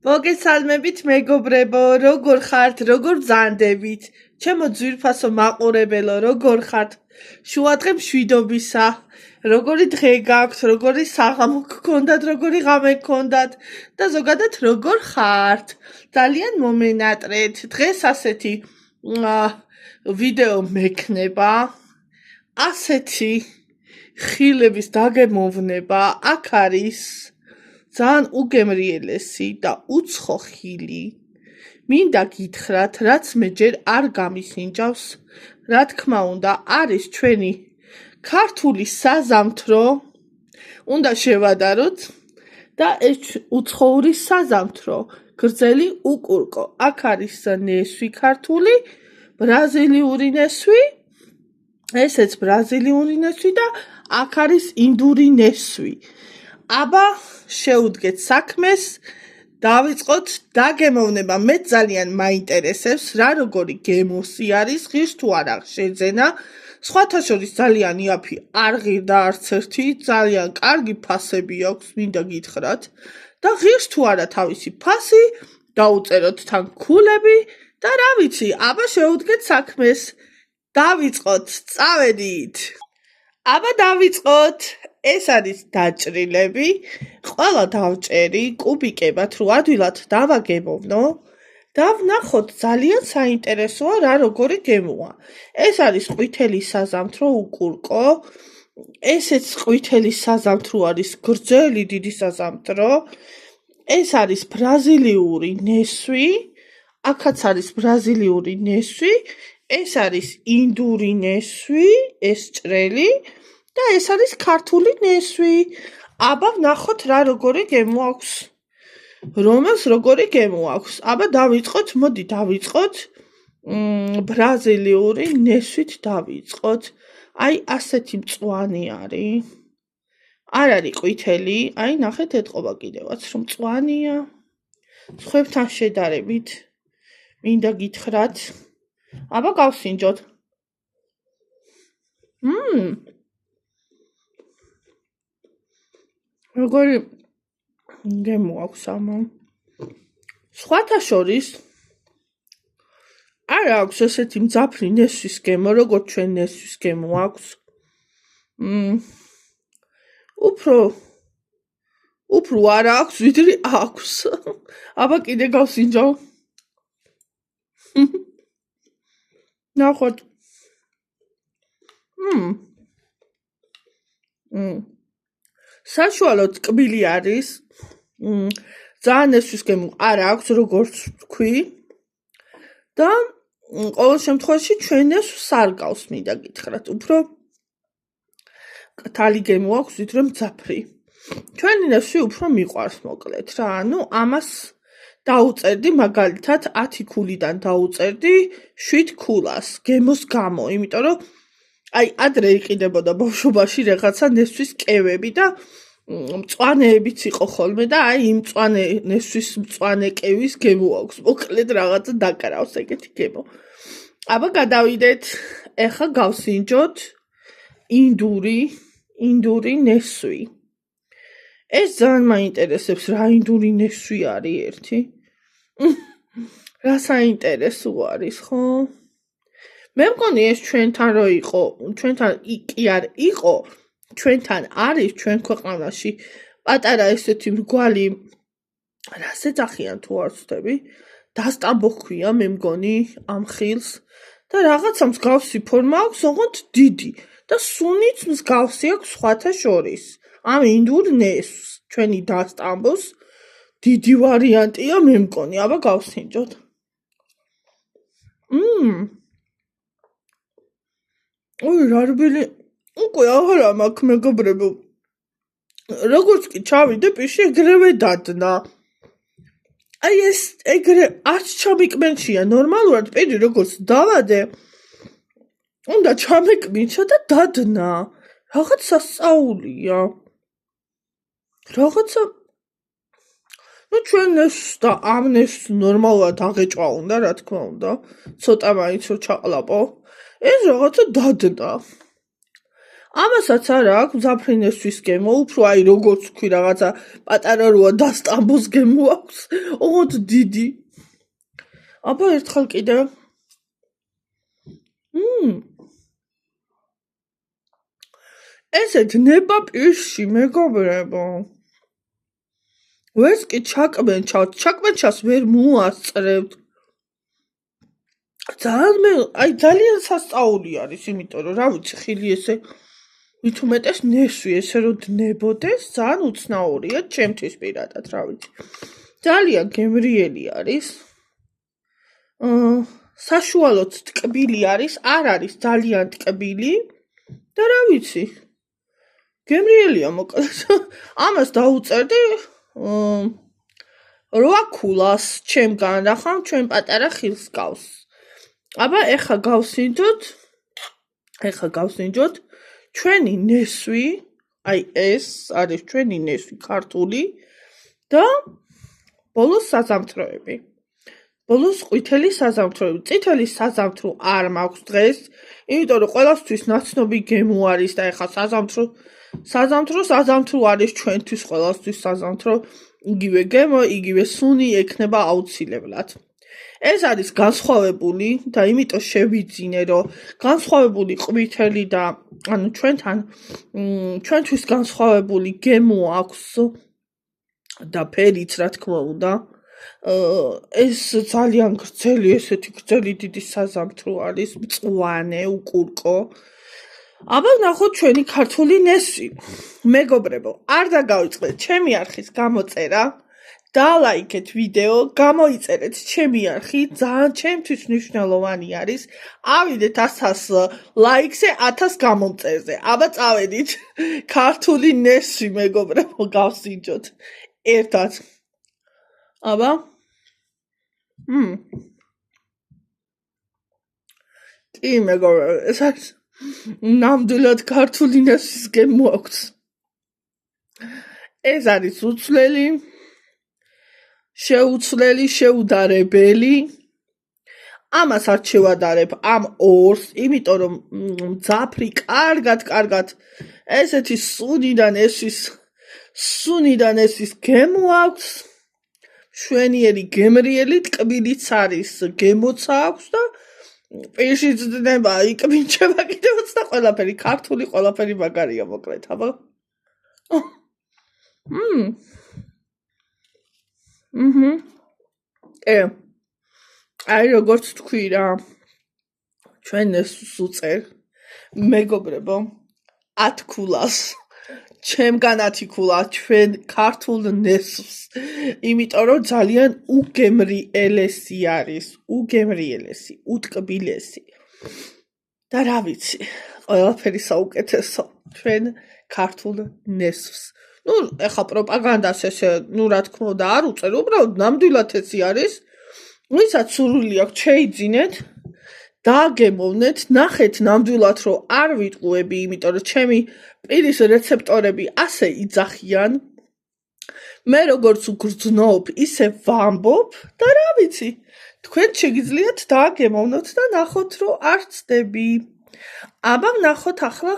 მოგესალმებით მეგობრებო, როგორ ხართ, როგორ ბრძანდებით? ჩემო ძვირფასო მაყურებელო, როგორ ხართ? შუადღე მშვიდობისა. როგორი დღე გაქვთ, როგორი საღამო გქონდათ, როგორი ღამე გქონდათ და ზოგადად როგორ ხართ? ძალიან მომენატრეთ. დღეს ასეთი ვიდეო მექნება. ასეთი ხილების დაგემოვნება. აქ არის ძალიან უგემრიელესი და უცხო ხილი. მინდა გითხრათ, რაც მე ჯერ არ გამისინჯავს, რა თქმა უნდა, არის ჩვენი ქართული საზამთრო, უნდა შევადაროთ და ეს უცხოური საზამთრო, გრძელი უკურკო. აქ არის ნესვი ქართული, ბრაზილიური ნესვი, ესეც ბრაზილიური ნესვი და აქ არის ინდური ნესვი. აბა შეუდგეთ საქმეს, დავიწყოთ დაგემოვნება. მე ძალიან მაინტერესებს რა როგორი გემოსი არის, ღირს თუ არა შეძენა. სხვათა შორის ძალიან იაფი არ ღირდა არც ერთი, ძალიან კარგი ფასები აქვს, მინდა გითხრათ და ღირს თუ არა თავისი ფასი, დაუწეროთ თან ქულები და რა ვიცი, აბა შეუდგეთ საქმეს. დავიწყოთ, წავედით. აბა დავიწყოთ. ეს არის დაჭრილები, ყველა დავჭერი კუბიკებად, რომ ადვილად დავაგემოვნო და ვნახოთ ძალიან საინტერესოა რა როგორი გემოა. ეს არის ყვითელი საზამთრო უკურკო, ესეც ყვითელი საზამთრო არის, გრძელი დიდი საზამთრო, ეს არის ბრაზილიური ნესვი, აქაც არის ბრაზილიური ნესვი, ეს არის ინდური ნესვი, ეს ჭრელი და ეს არის ქართული ნესვი. აბა ვნახოთ რა როგორი გემოაქვს. რომელს როგორი გემოაქვს. აბა დავიწყოთ, მოდი დავიწყოთ. ბრაზილიური ნესვით დავიწყოთ. აი ასეთი მწვანე არის. არ არის ყვითელი, აი ნახეთ ეთყობა კიდევაც რომ მწვანეა. სხვებთან შედარებით მინდა გითხრათ. აბა გავსინჯოთ. როგორი გემოაქვს ამან. სხვათა შორის არ აქვს ესეთი მძაფრი ნესვის გემო, როგორც ჩვენ ნესვის გემო აქვს. უფრო არ აქვს, ვიდრე აქვს. აბა კიდე გავსინჯო. ნახოთ. საშუალოდ კბილი არის. ძალიან ნესვის გემო არ აქვს, როგორც ვთქვი. და ყოველ შემთხვევაში ჩვენ ნესვს არ გავს, მინდა გითხრათ. უფრო კთალი გემო აქვს, ვიდრე მძაფრი. ჩვენი ნესვი უფრო მიყვარს მოკლედ რა. ანუ ამას დაუწერდი მაგალითად 10 ქულიდან დაუწერდი 7 ქულას გემოს გამო, იმიტომ რომ აი ადრე იყიდებოდა ბავშვობაში რაღაცა ნესვის კევები და მწვანეებიც იყო ხოლმე და აი იმ მწვანე ნესვის მწვანე კევის გემო აქვს. მოკლედ რაღაცა დაკარავს ეგეთი გემო. აბა გადავიდეთ, ეხლა გავსინჯოთ ინდური ნესვი. ეს ძალიან მაინტერესებს რა ინდური ნესვი არის ერთი. რა საინტერესო არის, ხო? მე მგონი ეს ჩვენთან რო იყო, ჩვენთან კი არ იყო, ჩვენთან არის ჩვენ ქვეყანაში პატარა ესეთი მრგვალი რას ეძახიან თუ არ ვცდები, დასტამბო ჰქვია მე მგონი ამ ხილს და რაღაცა მსგავსი ფორმა აქვს, ოღონდ დიდი და სუნიც მსგავსი აქვს სხვათა შორის. ამ ინდურ ნესვს, ჩვენი დასტამბოს დიდი ვარიანტია მე მგონი. აბა გავსინჯოთ. რა რბილი უკვე აღარა მაქვს მეგობრებო. როგორც კი ჩავიდე პირში ეგრევე დადნა. აი ეს ეგრე არც ჩამიკმენშია ნორმალურად პირი როგორც დავადე. უნდა ჩამეკმინშა და დადნა. რაღაც სასწაულია. რაღაცა ჩვენ ნესვს და ამ ნესვს ნორმალურად აღეჭვა უნდა, რა თქმა უნდა. ცოტა მაინც რომ ჩაყლაპო. ეს რაღაცა დადნა. ამასაც არა აქვს მძაფრინესთვის გემო, უფრო აი როგორც თქვი რაღაცა პატარა როა დასტამბოს გემო აქვს, ოღონდ დიდი. აბა ერთხელ კიდე. ესე დნება პირში მეგობრებო. ვერც კი ჩაკმენჩას ვერ მოასწრებთ. ძალიან სასწაული არის, იმიტომ რომ რა ვიცი, ხილი ესე ვით უმეტეს ნესვი ესე რომ დნებოდეს, ძალიან უცნაურია ჩემთვის პირადად, რა ვიცი. ძალიან გემრიელი არის. საშუალოდ ტკბილი არის, არ არის ძალიან ტკბილი და რა ვიცი. გემრიელია მოკლედ. ამას დაუწერდი 8 ქულას ჩემგან, რა ხომ ჩვენ პატარა ხილს გავს. აბა ეხა გავსინჯოთ ჩვენი ნესვი, აი ეს არის ჩვენი ნესვი ქართული და ბოლოს საზამთროები. ბოლოს ყვითელი საზამთროები. წითელი საზამთრო არ მაქვს დღეს, იმიტომ რომ ყველასთვის ნაცნობი გემო არის და ეხა საზამთრო არის ჩვენთვის ყველასთვის საზამთრო, იგივე გემო, იგივე სუნი ექნება აუცილებლად. ეს არის განსხვავებული და იმიტომ შევიძინე, რომ განსხვავებული ყვითელი და ანუ ჩვენთვის განსხვავებული გემო აქვს და ფერიც რა თქმა უნდა. ეს ძალიან გრძელი, ესეთი გრძელი დიდი საზამთრო არის, მწვანე, უკურკო. აბა ნახოთ ჩვენი ქართული ნესვი. მეგობრებო, არ დაგავიწყდეთ ჩემი არხის გამოწერა. დალაიქეთ ვიდეო, გამოიწერეთ ჩემი არხი, ძალიან ჩემთვის მნიშვნელოვანი არის. ავიდეთ 100 ლაიქზე 1000 გამომწერზე. აბა წავედით ქართული ნესვი მეგობრებო, გავსინჯოთ ერთად. აბა კი მეგობრებო, ეს არის ნამდვილად ქართული ნესვის გემო აქვს. ეს არის უცვლელი, შეუცვლელი, შეუდარებელი. ამას არ შევადარებ ამ ორს, იმიტომ რომ მძაფრი კარგად ესეთი სუნიდან ესვის გემო აქვს. შვენიერი გემრიელი ტკბილიც არის, გემოც აქვს და პირში ძდება, იკბინჩება კიდევაც და ყველაფერი, ქართული ყველაფერი მაგარია მოკლედ, აბა. აი როგორც თქვი რა, ჩვენ ნესვს უწერ, მეგობრებო, 10 ქულას, ჩემგან 10 ქულა, ჩვენ ქართულ ნესვს, იმიტომ რომ ძალიან უგემრიელესი არის, უტკბილესი. და რა ვიცი, ყველაფერი საუკეთესო, ჩვენ ქართულ ნესვს. ეხა პროპაგანდას ესე, რა თქმა უნდა, არ უწერ, უბრალოდ ნამდვილად ესე არის. ვისაც სურვილი აქვს, შეიძინეთ, დააგემოვნეთ, ნახეთ ნამდვილად, რომ არ ვიტყუები, იმიტომ რომ ჩემი პირის რეცეპტორები ასე იძახიან. მე როგორც უგრძნობ, ისე ვამბობ და რა ვიცი, თქვენ შეგიძლიათ დააგემოვნოთ და ნახოთ, რომ არ ცდები. აბა ნახოთ ახლა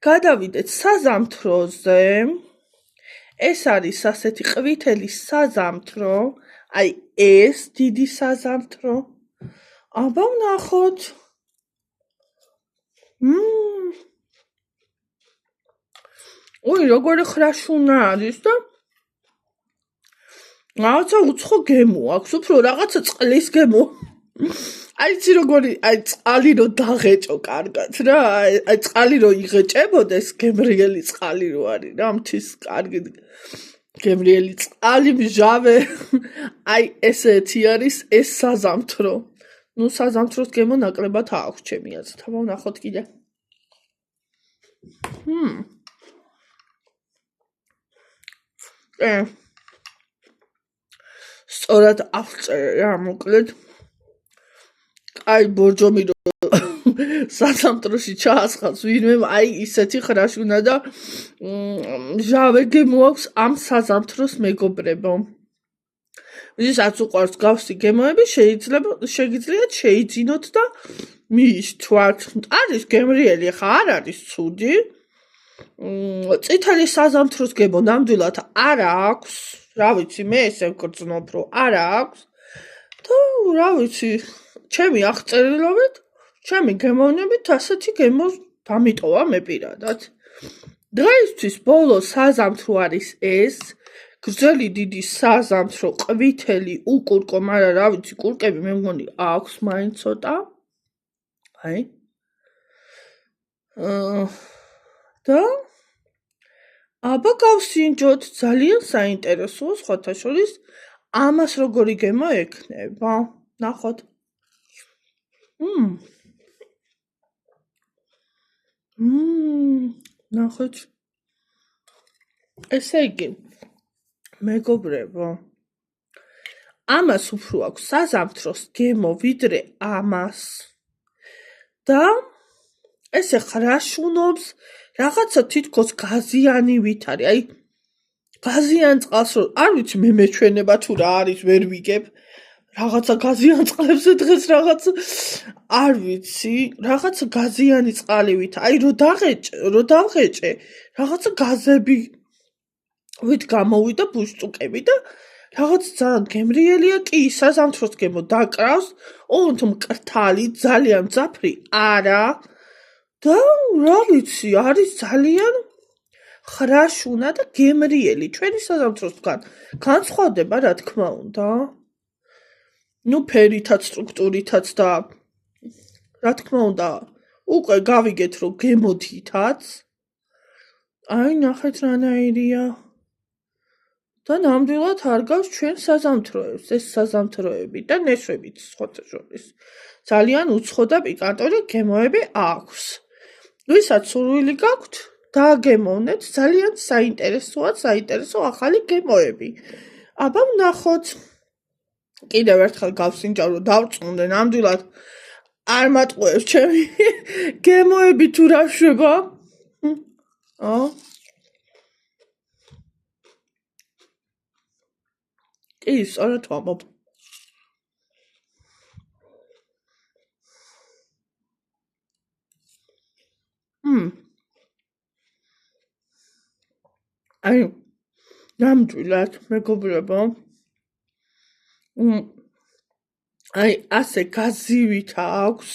გადავიდეთ საზამთროზე. ეს არის ასეთი ყვითელი საზამთრო, აი ეს დიდი საზამთრო. აბა ნახოთ. როგორი ხრაშუნა არის და რაღაცა უცხო გემო აქვს, უფრო რაღაცა წყლის გემო. აიცი როგორი, აი წყალი რო დაღეჭო კარგად რა, აი წყალი რო იღეჭებოდეს, გემრიელი წყალი რო არის რა, მთის კარგი გემრიელი წყალი მჟავე. აი ესეთი არის ეს საზამთრო. საზამთროს გემო ნაკლებად აქვს ჩემი აზრით. აბა ვნახოთ კიდე. სწორად აღწერე რა, მოკლედ. აი ბორჯომი რო საზამთროში ჩაასხავს ვინმე, აი ისეთი ხრაშუნა და მჟავე გემო აქვს ამ საზამთროს მეგობრებო. ვისაც უყვარს გავსი გემოები, შეგიძლიათ შეიძინოთ და მიისთვათ. არის გემრიელი, ხა არ არის ცუდი. წითელი საზამთროს გემო ნამდვილად არ აქვს. რა ვიცი, მე ესე ვგრძნობ, რომ არ აქვს. და რა ვიცი, ჩემი აღწერილობით, ჩემი გემოვნებით ასეთი გემო დამიტოვა მე პირადად. დღეისთვის ბოლო საზამთრო არის ეს. გრძელი დიდი საზამთრო, ყვითელი უკურკო, მაგრამ რა ვიცი, კურკები მე მგონი აქვს მაინც ცოტა. აი. და აბა გავსინჯოთ, ძალიან საინტერესოა, სხვათა შორის, ამას როგორი გემო ექნება. ნახოთ. ნახოთ. ესე იგი, მეგობრებო, ამას უფრო აქვს საზამთროს გემო ვიდრე ამას. და ესე ხრაშუნობს, რაღაცა თითქოს გაზიანივით არის. აი, გაზიან წყალს რომ არ ვიცი მე მეჩვენება თუ რა არის, ვერ ვიგებ. რაღაცა გაზიან წყლებზე დღეს რაღაცა არ ვიცი, რაღაცა გაზიანი წყალივით. აი, რო დავღეჭე, რაღაცა გაზები ვით გამოვიდა ბუშტუკები და რაღაც ძალიან გემრიელია კი საზამთროს გემო დაკრავს, ოღონდ მკრთალი, ძალიან მძაფრი არა და რა ვიცი, არის ძალიან ხრაშუნა და გემრიელი. ჩვენი საზამთროსგან განსხვავდება, რა თქმა უნდა. ნუ ფერითაც, სტრუქტურითაც და რა თქმა უნდა, უკვე გავიგეთ, რომ გემოდითაც. აი, ნახეთ რანაირია. და ნამდვილად არ გავს ჩვენ საზამთროებს, ეს საზამთროები და ნესვებიც სხვათა შორის. ძალიან უცხო და პიკანტური გემოები აქვს. ვისაც სურვილი გაქვთ, დააგემოვნეთ, ძალიან საინტერესო ახალი გემოები. აბა ვნახოთ. კიდევ ერთხელ გავსინჯავ, რომ დავწუნდე, ნამდვილად არ მატყუებს ჩემი გემოები თუ რა შვება. კი, სწორად ვამბობ. აი, ნამდვილად, მეგობრებო. აი, ასე გაზივით აქვს.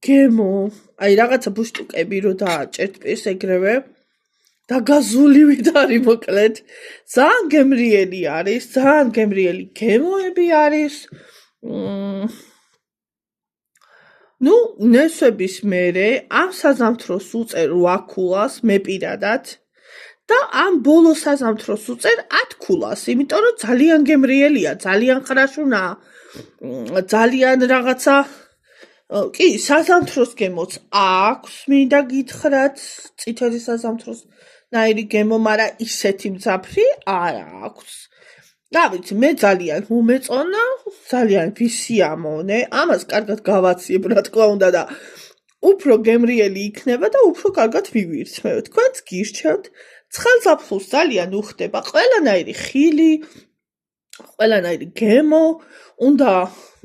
გემო. აი, რაღაცა ბუშტუკები რო დააჭერთ პირს ეგრევე. და გაზულივით არის მოკლედ. ძალიან გემრიელი არის, ძალიან გემრიელი გემოები არის. ნუ, ნესვების მერე ამ საზამთროს უწერ 8 ქულას მე პირადად და ამ ბოლო საზამთროს უწერ 10 ქულას, იმიტომ რომ ძალიან გემრიელია, ძალიან ხრაშუნაა, ძალიან რაღაცა კი, საზამთროს გემოც აქვს, მინდა გითხრათ, წითელი საზამთროს ნაირი გემო, მაგრამ ისეთი მძაფრი არ აქვს. რა ვიცი, მე ძალიან მომეწონა, ძალიან ვისიამოვნე, ამას კარგად გავაციებ, რა თქმა უნდა და უფრო გემრიელი იქნება და უფრო კარგად მივირთმევთ. თქვენც გირჩევთ, ცხელზაფხულს ძალიან უხდება ყველანაირი ხილი, ყველანაირი გემო, უნდა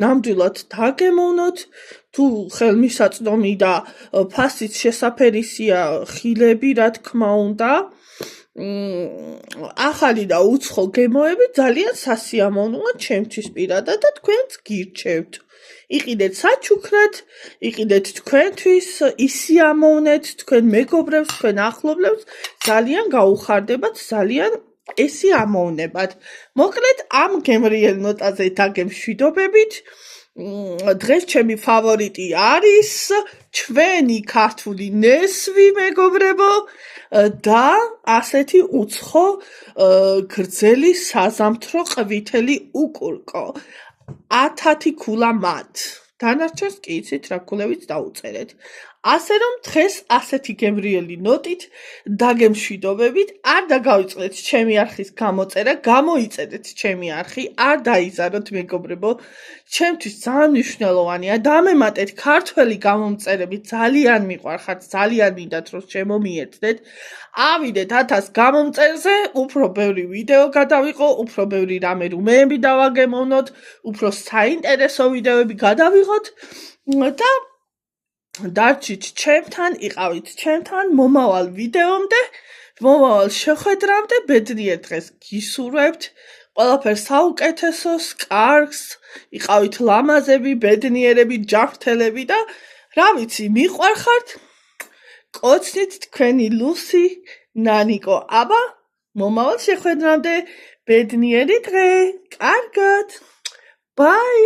ნამდვილად დაგემოვნოთ, თუ ხელმისაწვდომი და ფასიც შესაფერისია ხილები, რა თქმა უნდა. ახალი და უცხო გემოები ძალიან სასიამოვნოა ჩემთვის პირადად და თქვენც გირჩევთ. იყიდეთ საჩუქრად, იყიდეთ თქვენთვის, ისიამოვნეთ თქვენ მეგობრებს, თქვენ ახლობლებს, ძალიან გაუხარდებათ, ძალიან ესიამოვნებათ. მოკლედ ამ გემრიელ ნოტაზე დაგემშვიდობებით. დღეს ჩემი ფავორიტი არის ჩვენი ქართული ნესვი, მეგობრებო, და ასეთი უცხო გრძელი საზამთრო ყვითელი უკურკო. 10 ქულა მათ. დანარჩენს კი იცით რა ქულებით დაუწერეთ. ასე რომ დღეს ასეთი გემრიელი ნოტით დაგემშვიდობებით, არ დაგავიწყდეთ ჩემი არხის გამოწერა, გამოიწერეთ ჩემი არხი, არ დაიზაროთ მეგობრებო, ჩემთვის ძალიან მნიშვნელოვანია, დამემატეთ ქართველი გამომწერები, ძალიან მიყვარხართ, ძალიან მინდათ რომ შემომიერთდეთ, ავიდეთ 1000 გამომწერზე, უფრო ბევრი ვიდეო გადავიყო, უფრო ბევრი რამე რუმეები დავაგემოვნოთ, უფრო საინტერესო ვიდეოები გადავიღოთ და დარჩით ჩემთან, იყავით ჩემთან მომავალ ვიდეომდე, მომავალ შეხვედრამდე, ბედნიერ დღეს გისურვებთ, ყველაფერს საუკეთესოს, კარგს, იყავით ლამაზები, ბედნიერები, ჯანმრთელები და რა ვიცი, მიყვარხართ, კოცნით თქვენი ლუსი, ნანიკო, აბა, მომავალ შეხვედრამდე, ბედნიერი დღე, კარგად, ბაი!